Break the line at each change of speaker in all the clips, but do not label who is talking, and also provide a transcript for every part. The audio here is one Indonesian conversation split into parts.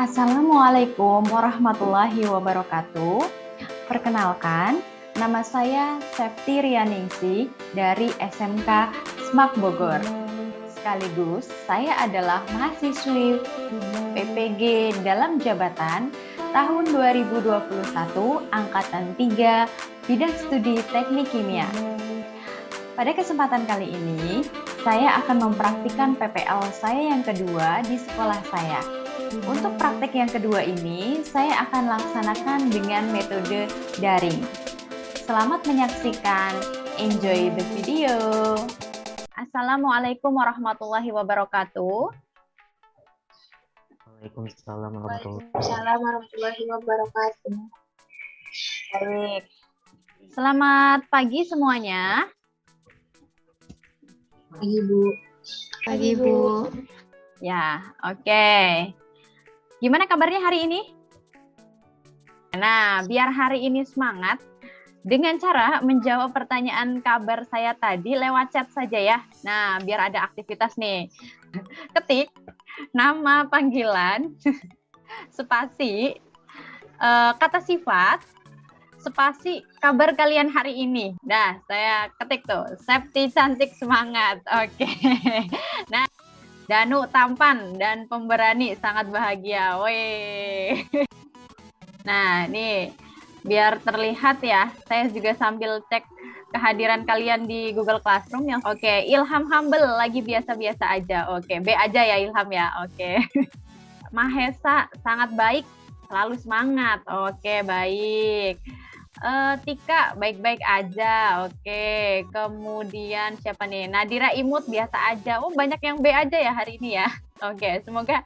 Assalamualaikum warahmatullahi wabarakatuh. Perkenalkan, nama saya Septi Rianingsih dari SMK SMAK Bogor. Sekaligus, saya adalah mahasiswi PPG dalam jabatan tahun 2021 Angkatan 3 Bidang Studi Teknik Kimia. Pada kesempatan kali ini, saya akan mempraktikkan PPL saya yang kedua di sekolah saya. Untuk praktek yang kedua ini, saya akan laksanakan dengan metode daring. Selamat menyaksikan, enjoy the video. Assalamualaikum warahmatullahi wabarakatuh.
Waalaikumsalam
warahmatullahi wabarakatuh.
Baik. Selamat pagi semuanya.
Pagi, Bu.
Pagi, Bu.
Ya, oke. Gimana kabarnya hari ini? Nah, biar hari ini semangat, dengan cara menjawab pertanyaan kabar saya tadi lewat chat saja ya. Nah, biar ada aktivitas nih. Ketik nama panggilan, spasi, kata sifat, spasi kabar kalian hari ini. Nah, saya ketik tuh, Septi cantik semangat. Oke. Nah, Danu tampan dan pemberani sangat bahagia. Weh. Nah, nih biar terlihat ya, saya juga sambil cek kehadiran kalian di Google Classroom yang oke. Ilham humble lagi biasa-biasa aja. Oke, B aja ya Ilham ya. Oke. Mahesa sangat baik, selalu semangat. Oke, baik. Tika baik-baik aja, oke. Kemudian siapa nih? Nadira Imut biasa aja. Oh, banyak yang B aja ya hari ini ya. Oke, semoga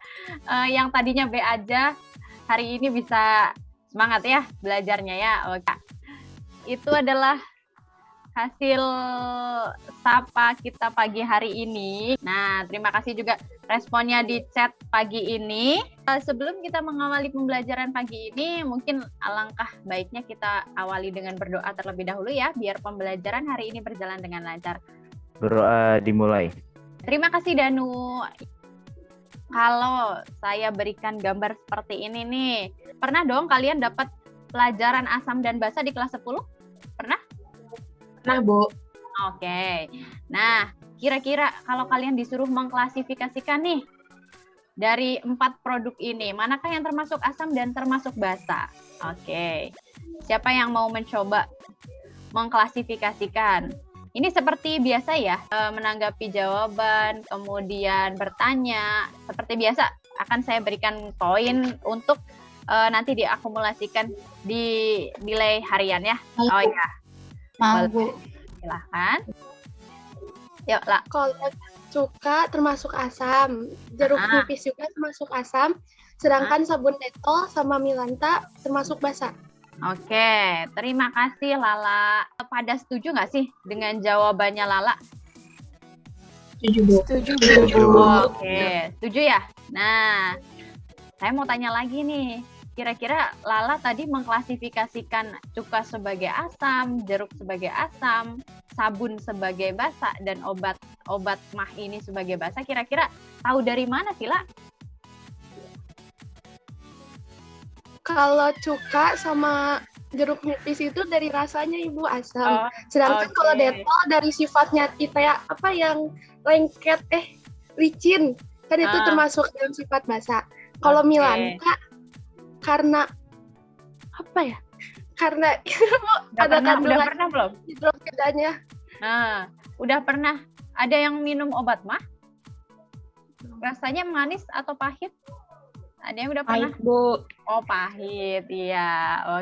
yang tadinya B aja hari ini bisa semangat ya belajarnya ya. Oke. Itu adalah hasil sapa kita pagi hari ini. Nah, terima kasih juga responnya di chat pagi ini. Sebelum kita mengawali pembelajaran pagi ini, mungkin alangkah baiknya kita awali dengan berdoa terlebih dahulu ya, biar pembelajaran hari ini berjalan dengan lancar.
Berdoa dimulai.
Terima kasih Danu. Kalau saya berikan gambar seperti ini nih, pernah dong kalian dapat pelajaran asam dan basa di kelas 10? Pernah?
Nah, Bu.
Oke. Nah, kira-kira kalau kalian disuruh mengklasifikasikan nih dari 4 produk ini, manakah yang termasuk asam dan termasuk basa? Oke. Siapa yang mau mencoba mengklasifikasikan? Ini seperti biasa ya, menanggapi jawaban, kemudian bertanya. Seperti biasa, akan saya berikan poin untuk nanti diakumulasikan di nilai harian ya. Oh ya.
Mau, Bu.
Silahkan. Yuk, lah.
Kalau cuka termasuk asam, jeruk nipis juga termasuk asam, sedangkan sabun Dettol sama Milanta termasuk basa.
Oke, terima kasih Lala. Pada setuju nggak sih dengan jawabannya Lala?
Setuju, Bu.
Setuju, Bu.
Oke, setuju ya? Nah, saya mau tanya lagi nih. Kira-kira Lala tadi mengklasifikasikan cuka sebagai asam, jeruk sebagai asam, sabun sebagai basa, dan obat mah ini sebagai basa. Kira-kira tahu dari mana sih, La?
Kalau cuka sama jeruk nipis itu dari rasanya Ibu asam. Sedangkan
oke.
kalau Dettol dari sifatnya kita ya apa yang lengket licin. Kan itu termasuk dalam sifat basa. Kalau
Oke.
Milanta karena apa ya? Karena ada
Udah
kandungan
pernah belum?
hidrogenanya.
Nah, udah pernah ada yang minum obat mah? Rasanya manis atau pahit? Ada yang udah pernah?
Pahit, Bu.
Oh, pahit. Iya.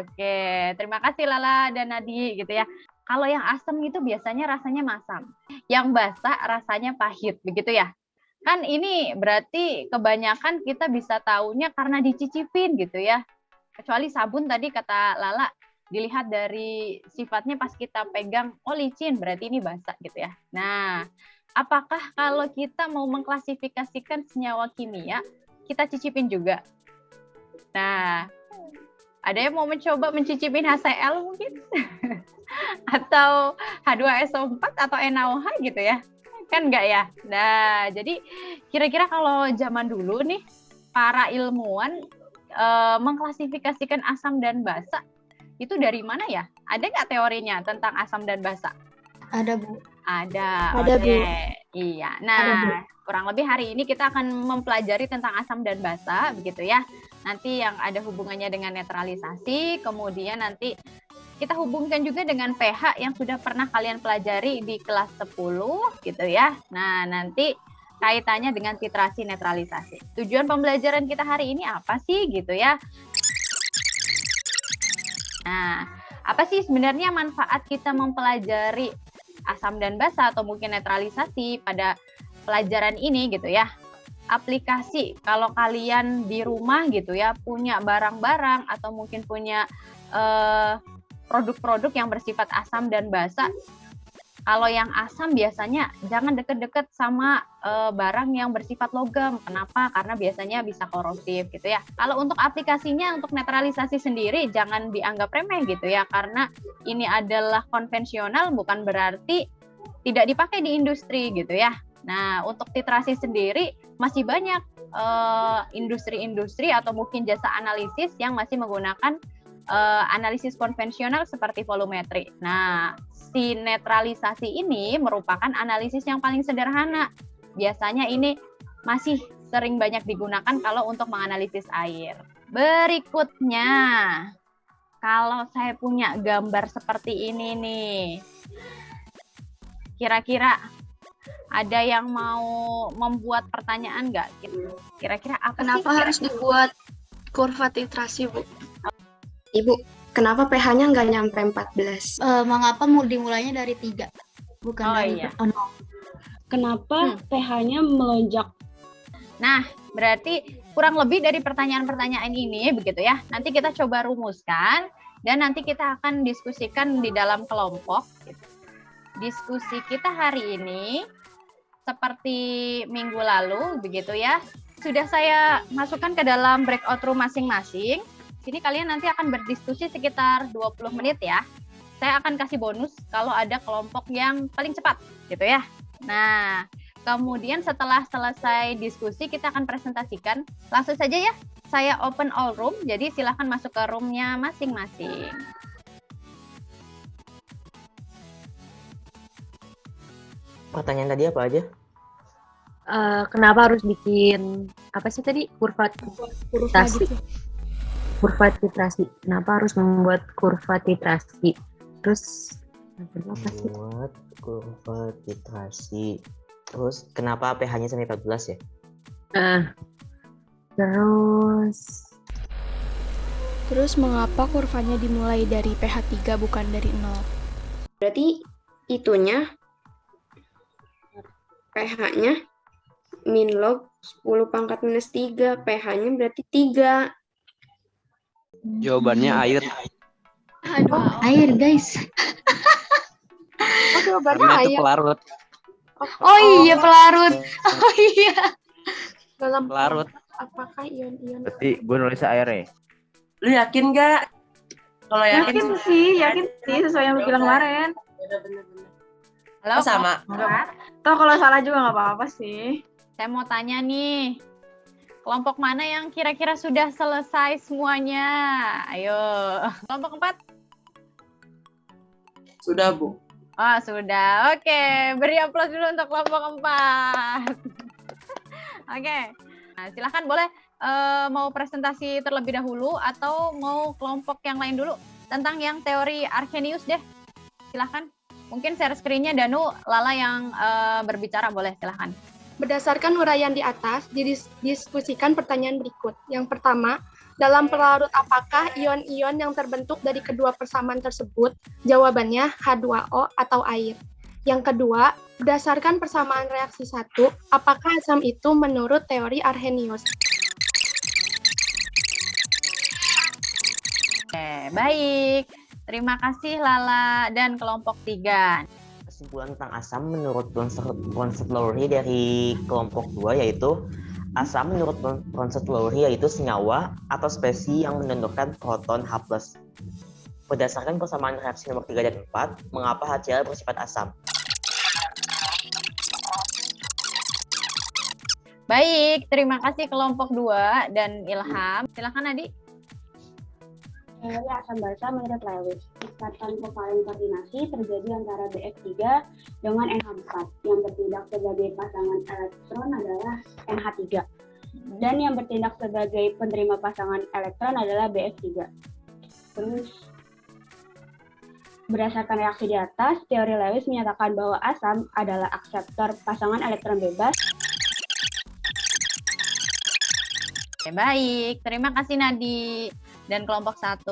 Oke. Terima kasih Lala dan Nadi gitu ya. Kalau yang asam itu biasanya rasanya masam. Yang basa rasanya pahit, begitu ya? Kan ini berarti kebanyakan kita bisa taunya karena dicicipin gitu ya. Kecuali sabun tadi kata Lala, dilihat dari sifatnya pas kita pegang, oh licin, berarti ini basa gitu ya. Nah, apakah kalau kita mau mengklasifikasikan senyawa kimia, kita cicipin juga? Nah, ada yang mau mencoba mencicipin HCl mungkin? Atau H2SO4 atau NaOH gitu ya? Kan enggak ya? Nah, jadi kira-kira kalau zaman dulu nih, para ilmuwan mengklasifikasikan asam dan basa itu dari mana ya? Ada nggak teorinya tentang asam dan basa?
Ada, Bu.
Ada.
Ada, Bu.
Iya.
Ada,
Nah, kurang lebih hari ini kita akan mempelajari tentang asam dan basa, begitu ya. Nanti yang ada hubungannya dengan netralisasi, kemudian nanti kita hubungkan juga dengan pH yang sudah pernah kalian pelajari di kelas 10, gitu ya. Nah, nanti kaitannya dengan titrasi netralisasi. Tujuan pembelajaran kita hari ini apa sih, gitu ya? Nah, apa sih sebenarnya manfaat kita mempelajari asam dan basa atau mungkin netralisasi pada pelajaran ini gitu ya? Aplikasi kalau kalian di rumah gitu ya punya barang-barang atau mungkin punya produk-produk yang bersifat asam dan basa. Kalau yang asam biasanya jangan deket-deket sama barang yang bersifat logam. Kenapa? Karena biasanya bisa korosif gitu ya. Kalau untuk aplikasinya, untuk netralisasi sendiri jangan dianggap remeh gitu ya. Karena ini adalah konvensional bukan berarti tidak dipakai di industri gitu ya. Nah, untuk titrasi sendiri masih banyak industri-industri atau mungkin jasa analisis yang masih menggunakan analisis konvensional seperti volumetri. Nah, si netralisasi ini merupakan analisis yang paling sederhana. Biasanya ini masih sering banyak digunakan kalau untuk menganalisis air. Berikutnya, kalau saya punya gambar seperti ini nih, kira-kira ada yang mau membuat pertanyaan nggak? Kira-kira apa
Kenapa
sih?
harus dibuat kurva titrasi, Bu? Ibu, kenapa pH-nya nggak nyampe 14?
Mengapa dimulainya dari 3? Bukan
Oh,
dari
iya.
0.
Kenapa pH-nya melonjak?
Nah, berarti kurang lebih dari pertanyaan-pertanyaan ini begitu ya. Nanti kita coba rumuskan dan nanti kita akan diskusikan di dalam kelompok. Diskusi kita hari ini seperti minggu lalu begitu ya. Sudah saya masukkan ke dalam breakout room masing-masing. Sini kalian nanti akan berdiskusi sekitar 20 menit ya. Saya akan kasih bonus kalau ada kelompok yang paling cepat gitu ya. Nah, kemudian setelah selesai diskusi kita akan presentasikan. Langsung saja ya, saya open all room, jadi silahkan masuk ke roomnya masing-masing.
Pertanyaan tadi apa aja?
Kenapa harus bikin apa sih tadi kurva titrasi? Kurva titrasi. Kenapa harus membuat kurva titrasi? Terus apa sih?
Buat kurva titrasi. Terus kenapa pH-nya sampai 14 ya?
Terus mengapa kurvanya dimulai dari pH 3 bukan dari 0? Berarti itunya pH-nya min log 10 pangkat minus 3. pH-nya berarti 3.
Jawabannya air.
Air, guys.
Oh, jawabannya
Karena itu
air.
pelarut.
Oh iya, pelarut. Oh iya.
Dalam
Pelarut.
apakah ion-ion?
Berarti gue nulisnya air ya?
Lu yakin nggak? Kalau yakin,
Yakin sih sesuai yang lu bilang kemarin.
Halo,
oh, sama.
Toh kalau salah juga nggak apa-apa sih.
saya mau tanya nih. Kelompok mana yang kira-kira sudah selesai semuanya? Ayo, kelompok 4?
Sudah, Bu.
Oh, sudah. Oke, beri aplaus dulu untuk kelompok 4. Oke. Nah, silahkan boleh mau presentasi terlebih dahulu atau mau kelompok yang lain dulu tentang yang teori Arrhenius deh. Silahkan. Mungkin share screen-nya Danu, Lala yang berbicara boleh, silahkan.
Berdasarkan uraian di atas, didiskusikan pertanyaan berikut. Yang pertama, dalam pelarut apakah ion-ion yang terbentuk dari kedua persamaan tersebut? Jawabannya H2O atau air. Yang kedua, berdasarkan persamaan reaksi 1, apakah asam itu menurut teori Arrhenius?
Oke, baik. Terima kasih Lala dan kelompok 3.
Kesimpulan tentang asam menurut Bronsted-Lowry dari kelompok 2 yaitu asam menurut Bronsted-Lowry yaitu senyawa atau spesies yang menundukkan proton H+. Berdasarkan persamaan reaksi nomor 3 dan 4, mengapa HCl bersifat asam?
Baik, terima kasih kelompok 2 dan Ilham. Silakan Adi.
Teori asam basa menurut Lewis. Ikatan kovalen koordinasi terjadi antara BF3 dengan NH4. Yang bertindak sebagai pasangan elektron adalah NH3. Dan yang bertindak sebagai penerima pasangan elektron adalah BF3. Terus, berdasarkan reaksi di atas, teori Lewis menyatakan bahwa asam adalah akseptor pasangan elektron bebas.
Oke, baik, terima kasih Nadi dan kelompok 1.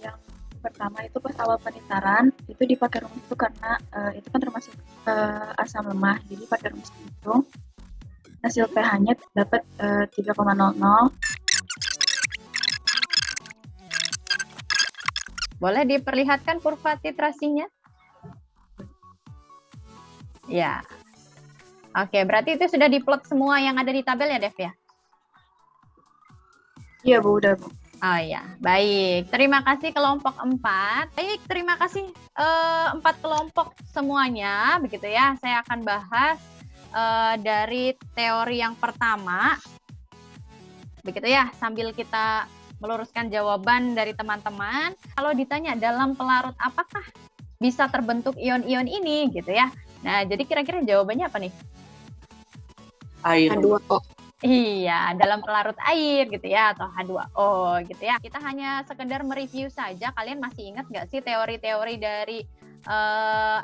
Yang pertama itu pas awal penitaran itu dipakai rumus itu karena itu kan termasuk asam lemah, jadi pakai rumus itu hasil pH-nya dapat 3,00.
Boleh diperlihatkan kurva titrasinya? Ya. Oke, berarti itu sudah diplot semua yang ada di tabel ya, Dev ya?
Iya Bu, udah Bu.
Oh ya, baik. Terima kasih kelompok 4. Baik, terima kasih 4 kelompok semuanya. Begitu ya, saya akan bahas dari teori yang pertama. Begitu ya, sambil kita meluruskan jawaban dari teman-teman. Kalau ditanya dalam pelarut apakah bisa terbentuk ion-ion ini gitu ya. Nah, jadi kira-kira jawabannya apa nih?
Air.
H2O.
Iya, dalam pelarut air gitu ya, atau H2O gitu ya. Kita hanya sekedar mereview saja, kalian masih ingat nggak sih teori-teori dari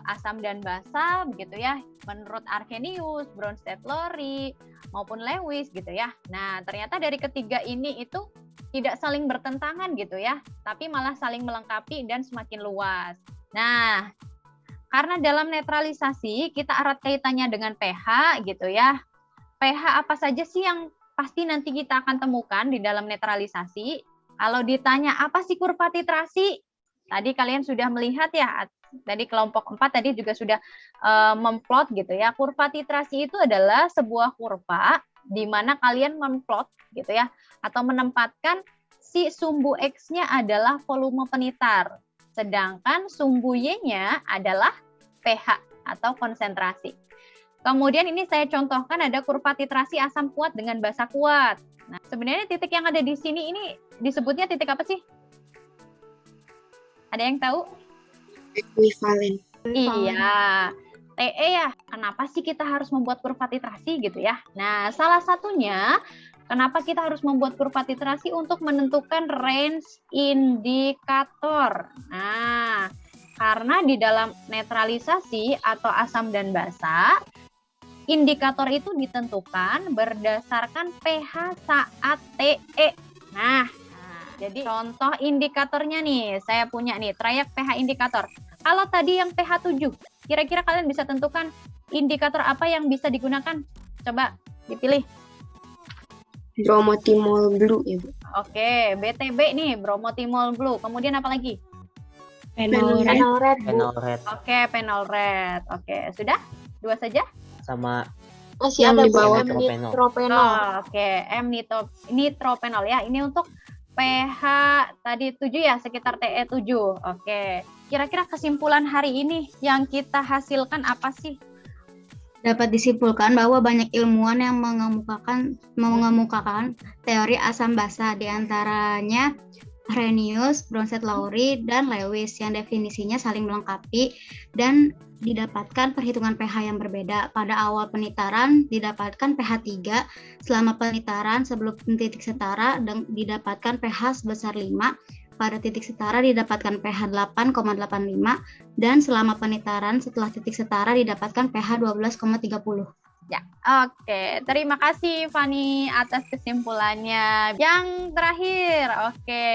asam dan basa begitu ya, menurut Arrhenius, Bronsted-Lowry, maupun Lewis gitu ya. Nah, ternyata dari ketiga ini itu tidak saling bertentangan gitu ya, tapi malah saling melengkapi dan semakin luas. Nah, karena dalam netralisasi kita erat kaitannya dengan pH gitu ya. pH apa saja sih yang pasti nanti kita akan temukan di dalam netralisasi? Kalau ditanya apa sih kurva titrasi? Tadi kalian sudah melihat ya, tadi kelompok 4 tadi juga sudah memplot gitu ya. Kurva titrasi itu adalah sebuah kurva di mana kalian memplot gitu ya, atau menempatkan si sumbu X-nya adalah volume penitar, sedangkan sumbu Y-nya adalah pH atau konsentrasi. Kemudian ini saya contohkan ada kurva titrasi asam kuat dengan basa kuat. Nah, sebenarnya titik yang ada di sini ini disebutnya titik apa sih? Ada yang tahu?
Ekuivalen.
Iya, TE ya. Kenapa sih kita harus membuat kurva titrasi gitu ya? Nah, salah satunya kenapa kita harus membuat kurva titrasi untuk menentukan range indikator. Nah, karena di dalam netralisasi atau asam dan basa, indikator itu ditentukan berdasarkan pH saat TE. Nah, jadi contoh indikatornya nih, saya punya nih, trayek pH indikator. Kalau tadi yang pH 7, kira-kira kalian bisa tentukan indikator apa yang bisa digunakan? Coba dipilih.
Bromothymol blue ya Bu.
Oke, BTB nih, bromothymol blue. Kemudian apa lagi?
Phenol red.
Phenol red Bu.
Phenol red
Oke, phenol red. Oke, sudah? 2 saja?
sama
Masih ada
di
Bu,
bawah
nitrophenol.
Oh, oke, nitrophenol ya. Ini untuk pH tadi 7 ya, sekitar TE 7. Oke. Kira-kira kesimpulan hari ini yang kita hasilkan apa sih?
Dapat disimpulkan bahwa banyak ilmuwan yang mengemukakan teori asam basa, diantaranya Arrhenius, Bronsted-Lowry, dan Lewis yang definisinya saling melengkapi dan didapatkan perhitungan pH yang berbeda. Pada awal penitaran didapatkan pH 3, selama penitaran sebelum titik setara didapatkan pH sebesar 5, pada titik setara didapatkan pH 8,85, dan selama penitaran setelah titik setara didapatkan pH 12,30.
Ya, oke. Terima kasih Fani atas kesimpulannya. Yang terakhir, oke,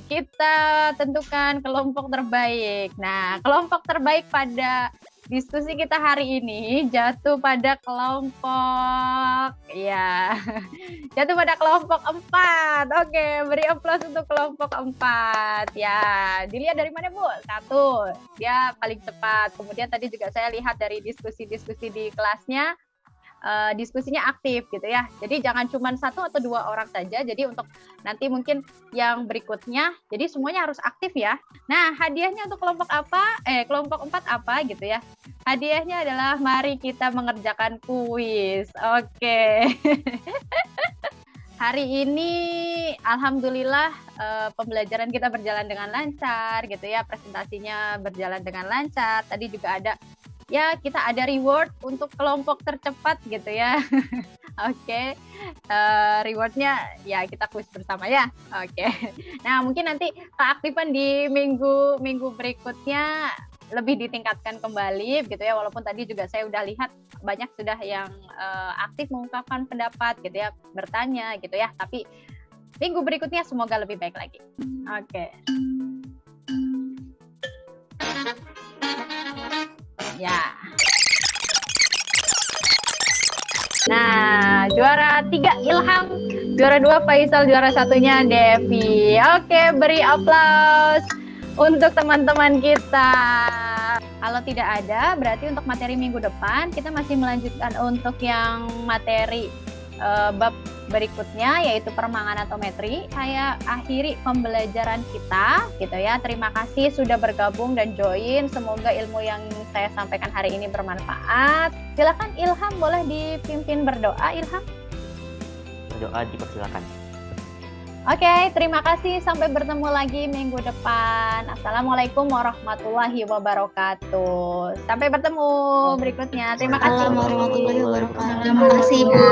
kita tentukan kelompok terbaik. Nah, kelompok terbaik pada diskusi kita hari ini jatuh pada kelompok, ya, jatuh pada kelompok 4. Oke, beri aplaus untuk kelompok 4. Ya, dilihat dari mana Bu? 1, dia paling cepat. Kemudian tadi juga saya lihat dari diskusi-diskusi di kelasnya, diskusinya aktif gitu ya. Jadi jangan cuma 1 atau 2 orang saja. Jadi untuk nanti mungkin yang berikutnya, jadi semuanya harus aktif ya. Nah, hadiahnya untuk kelompok kelompok 4 apa gitu ya. Hadiahnya adalah mari kita mengerjakan kuis. Oke. Hari ini alhamdulillah pembelajaran kita berjalan dengan lancar gitu ya. Presentasinya berjalan dengan lancar. Tadi juga ada ya, kita ada reward untuk kelompok tercepat gitu ya. Oke, rewardnya ya kita kuis bersama ya. Oke, nah mungkin nanti keaktifan di minggu berikutnya lebih ditingkatkan kembali gitu ya. Walaupun tadi juga saya udah lihat banyak sudah yang aktif mengungkapkan pendapat gitu ya, bertanya gitu ya. Tapi minggu berikutnya semoga lebih baik lagi. Oke. Ya. Nah, juara 3 Ilham, juara 2 Faisal, juara 1-nya Devi. Oke, beri aplaus untuk teman-teman kita. Kalau tidak ada, berarti untuk materi minggu depan kita masih melanjutkan untuk yang materi bab berikutnya, yaitu permangan atometri. Saya akhiri pembelajaran kita gitu ya. Terima kasih sudah bergabung dan join. Semoga ilmu yang saya sampaikan hari ini bermanfaat. Silakan Ilham, boleh dipimpin berdoa Ilham.
Berdoa dipersilakan.
Oke, terima kasih. Sampai bertemu lagi minggu depan. Assalamualaikum warahmatullahi wabarakatuh. Sampai bertemu berikutnya. Terima kasih.
Assalamualaikum warahmatullahi wabarakatuh. Terima kasih, Bu.